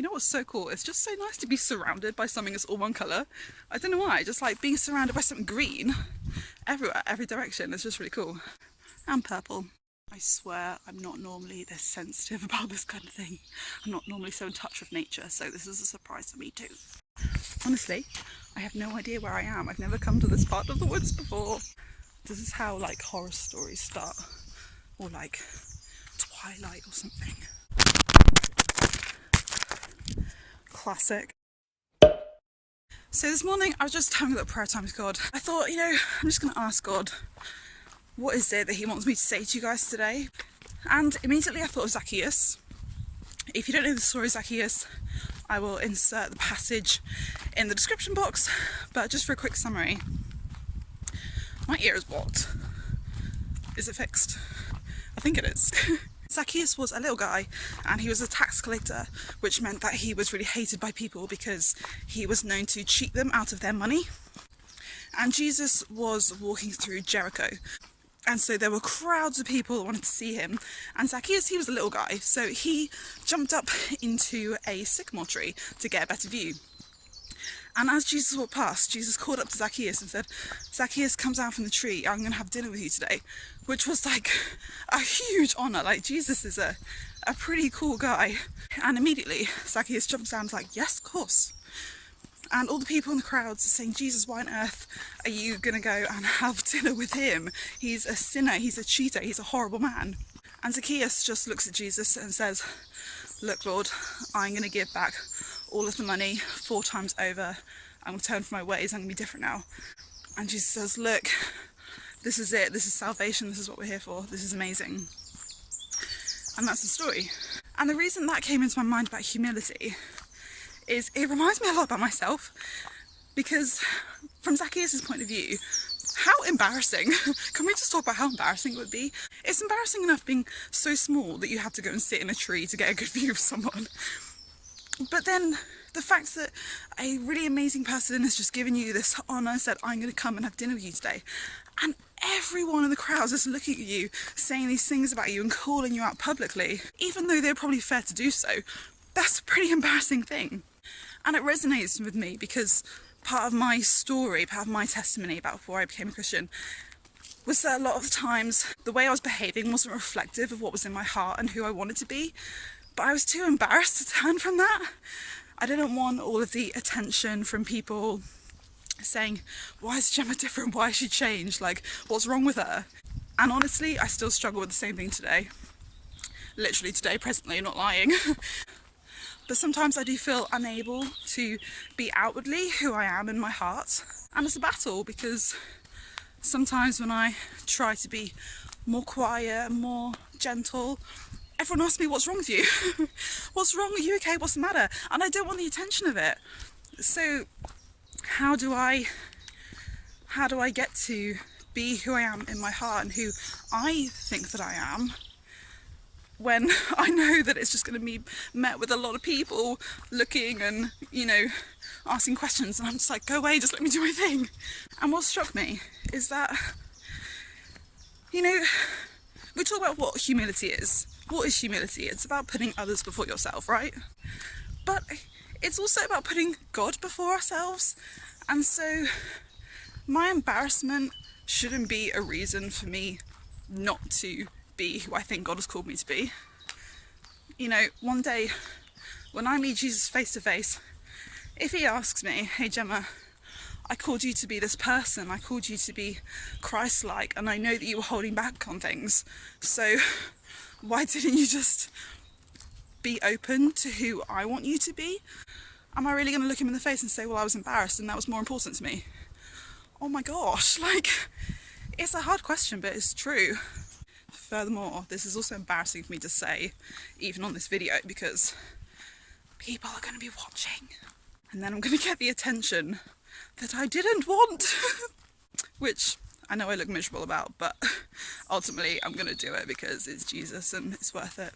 You know what's so cool? It's just so nice to be surrounded by something that's all one colour. I don't know why, I just like being surrounded by something green everywhere, every direction. It's just really cool. And purple. I swear I'm not normally this sensitive about this kind of thing. I'm not normally so in touch with nature, so this is a surprise for me too. Honestly, I have no idea where I am. I've never come to this part of the woods before. This is how like horror stories start, or like Twilight or something. Classic. So this morning I was just having a little prayer time with God. I thought, you know, I'm just going to ask God, what is it that he wants me to say to you guys today? And immediately I thought of Zacchaeus. If you don't know the story of Zacchaeus, I will insert the passage in the description box, but just for a quick summary. My ear is blocked. Is it fixed? I think it is. Zacchaeus was a little guy and he was a tax collector, which meant that he was really hated by people because he was known to cheat them out of their money. And Jesus was walking through Jericho, and so there were crowds of people that wanted to see him. And Zacchaeus, he was a little guy, so he jumped up into a sycamore tree to get a better view. And as Jesus walked past, Jesus called up to Zacchaeus and said, Zacchaeus, come down from the tree, I'm going to have dinner with you today. Which was like a huge honour. Like, Jesus is a pretty cool guy. And immediately Zacchaeus jumps down and is like, yes, of course. And all the people in the crowds are saying, Jesus, why on earth are you going to go and have dinner with him? He's a sinner, he's a cheater, he's a horrible man. And Zacchaeus just looks at Jesus and says, look, Lord, I'm going to give back all of the money 4 times over. I'm going to turn from my ways, I'm going to be different now. And Jesus says, look, this is it, this is salvation, this is what we're here for, this is amazing. And that's the story. And the reason that came into my mind about humility is it reminds me a lot about myself, because from Zacchaeus' point of view, how embarrassing. Can we just talk about how embarrassing it would be? It's embarrassing enough being so small that you have to go and sit in a tree to get a good view of someone. But then the fact that a really amazing person has just given you this honour and said, I'm going to come and have dinner with you today. And everyone in the crowd is just looking at you, saying these things about you and calling you out publicly, even though they're probably fair to do so. That's a pretty embarrassing thing. And it resonates with me because part of my story, part of my testimony about before I became a Christian, was that a lot of the times the way I was behaving wasn't reflective of what was in my heart and who I wanted to be. But I was too embarrassed to turn from that. I didn't want all of the attention from people saying, why is Gemma different? Why has she changed? Like, what's wrong with her? And honestly, I still struggle with the same thing today. Literally today, presently, not lying. But sometimes I do feel unable to be outwardly who I am in my heart. And it's a battle, because sometimes when I try to be more quiet, more gentle, everyone asks me, what's wrong with you? What's wrong? Are you okay? What's the matter? And I don't want the attention of it. So how do I get to be who I am in my heart and who I think that I am, when I know that it's just going to be met with a lot of people looking and, you know, asking questions, and I'm just like, go away, just let me do my thing. And what struck me is that, you know, we talk about what humility is. What is humility? It's about putting others before yourself, right? But it's also about putting God before ourselves. And so my embarrassment shouldn't be a reason for me not to be who I think God has called me to be. You know, one day when I meet Jesus face to face, if he asks me, hey Gemma, I called you to be this person, I called you to be Christ-like, and I know that you were holding back on things, so why didn't you just be open to who I want you to be? Am I really going to look him in the face and say, well, I was embarrassed and that was more important to me? Oh my gosh, like, it's a hard question, but it's true. Furthermore, this is also embarrassing for me to say, even on this video, because people are going to be watching. And then I'm going to get the attention that I didn't want. Which I know I look miserable about, but ultimately I'm going to do it because it's Jesus and it's worth it.